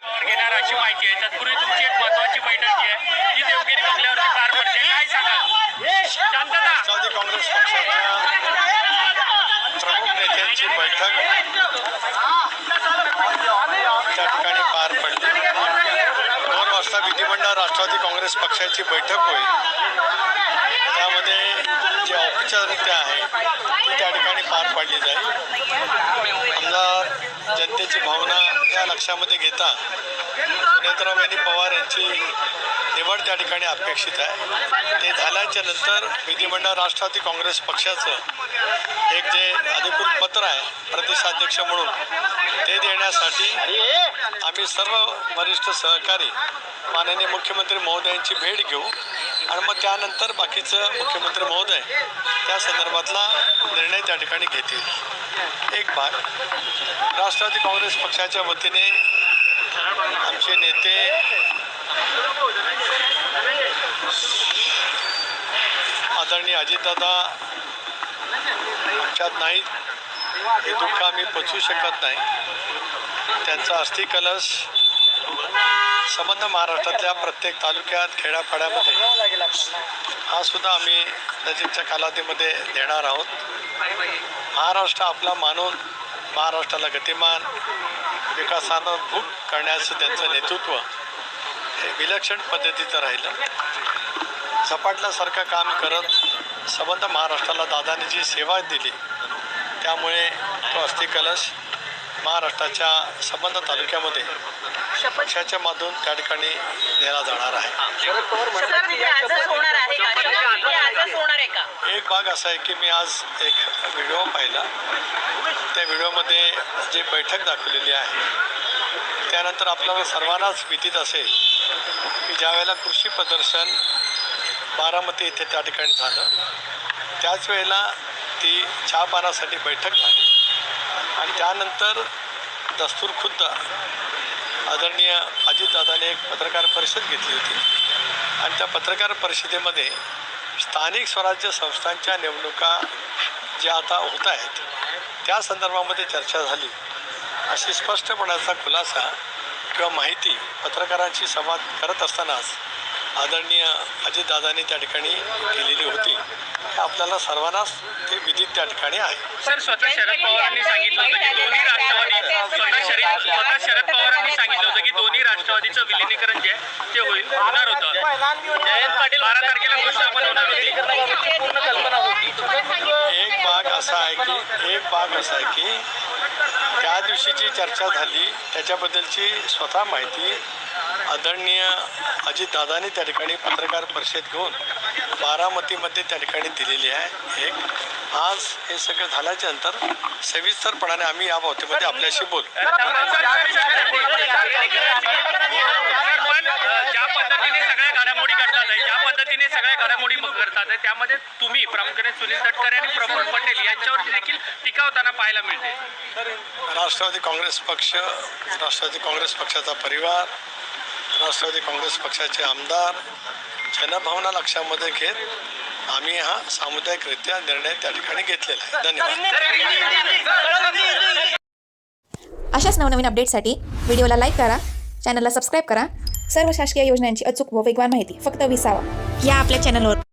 घेणार अशी माहिती आहे. तत्पूर्वी तुमची एक महत्त्वाची बैठक जी आहे ती देवगिरी बंगल्यावरती पार पडते. काय सांगाल? शांतता. राष्ट्रवादी काँग्रेस पक्षाच्या प्रमुख नेत्यांची बैठक त्या ठिकाणी पार पडली. 2 वाजता विधिमंडळ राष्ट्रवादी काँग्रेस पक्षाची बैठक होईल. त्यामध्ये जी औपचारिकता आहे ती त्या ठिकाणी पार पाडली जाईल. आमदार जनतेची भावना या लक्षामध्ये घेता सुनेत्राबाई पवार यांची निवड त्या ठिकाणी अपेक्षित आहे. ते झाल्याच्या नंतर विधिमंडळ राष्ट्रवादी काँग्रेस पक्षाचं एक जे अधिकृत पत्र आहे प्रदेशाध्यक्ष म्हणून ते देण्यासाठी आम्ही सर्व वरिष्ठ सहकारी माननीय मुख्यमंत्री महोदयांची भेट घेऊ आणि मग त्यानंतर बाकीचं मुख्यमंत्री महोदय त्या संदर्भातला निर्णय त्या ठिकाणी घेतील. एक भाग राष्ट्रवादी काँग्रेस पक्षाच्या वतीने आमचे नेते आदरणीय अजितदादा आमच्यात नाहीत, हे दुःख आम्ही पचवू शकत नाही. त्यांचा अस्थिकलश संबंध महाराष्ट्रातल्या प्रत्येक तालुक्यात खेड्यापाड्यामध्ये हा सुद्धा आम्ही नजीकच्या कालावधीमध्ये देणार आहोत. महाराष्ट्र आपला मानून महाराष्ट्राला गतिमान विकासानं भूक करण्याचं त्यांचं नेतृत्व हे विलक्षण पद्धतीचं राहिलं. झपाटल्यासारखं काम करत संबंध महाराष्ट्राला दादाने जी सेवा दिली त्यामुळे तो अस्थिकलश महाराष्ट्राच्या संबंध तालुक्यामध्ये पक्षाच्या माध्यमातून त्या ठिकाणी दिला जाणार आहे. एक भाग असा आहे की मी आज एक व्हिडिओ पाहिला. त्या व्हिडिओमध्ये जी बैठक दाखवलेली आहे त्यानंतर आपल्याला सर्वांनाच भीतीत असेल की ज्यावेळेला कृषी प्रदर्शन बारामती येथे त्या ठिकाणी झालं त्याच वेळेला ती चहापानासाठी बैठक झाली आणि त्यानंतर दस्तूरखुद्द आदरणीय अजितदादाने एक पत्रकार परिषद घेतली होती आणि त्या पत्रकार परिषदेमध्ये स्थानिक स्वराज्य संस्थांच्या निवडणुका ज्या आता होत आहेत त्या संदर्भामध्ये चर्चा झाली अशी स्पष्टपणाचा खुलासा किंवा माहिती पत्रकारांशी संवाद करत असतानाच आदरणीय अजितदादांनी त्या ठिकाणी केलेली होती. आपल्याला सर्वांनाच ते विदित त्या ठिकाणी आहे. सर स्वतः शरद पवारांनी सांगितलं होतं की दोन्ही राष्ट्रवादी स्वतः शरद पवारांनी सांगितलं होतं की दोन्ही राष्ट्रवादीचं विलिनीकरण जे आहे ते होणार होतं. जयंत पाटील 12 तारखेला घोषणा पण होणार होती. एक भाग असा आहे की त्या दिवशीची चर्चा झाली त्याच्याबद्दलची स्वतः माहिती आदरणीय अजितदादांनी त्या ठिकाणी पत्रकार परिषद घेऊन बारामतीमध्ये त्या ठिकाणी दिलेली आहे. एक आज हे सगळं झाल्याच्या नंतर सविस्तरपणाने आम्ही या बाबतीमध्ये आपल्याशी बोलू. ज्या पद्धतीने सगळ्या घडामोडी करतात त्यामध्ये तुम्ही प्रामुख्याने सुनील तटकरे आणि प्रफुल्ल पटेल यांच्यावरती देखील टीका होताना पाहायला मिळते. राष्ट्रवादी काँग्रेस पक्ष, राष्ट्रवादी काँग्रेस पक्षाचा परिवार, राष्ट्रवादी काँग्रेस पक्षाचे आमदार जनभावना लक्षामध्ये घेत आम्ही हा सामुदायिकरित्या निर्णय त्या ठिकाणी घेतलेला आहे. धन्यवाद. अशाच नवनवीन अपडेटसाठी व्हिडिओला लाईक करा, चॅनलला सबस्क्राईब करा. सर्व शासकीय योजनांची अचूक व वेगवान माहिती फक्त विसावा या आपल्या चॅनलवर.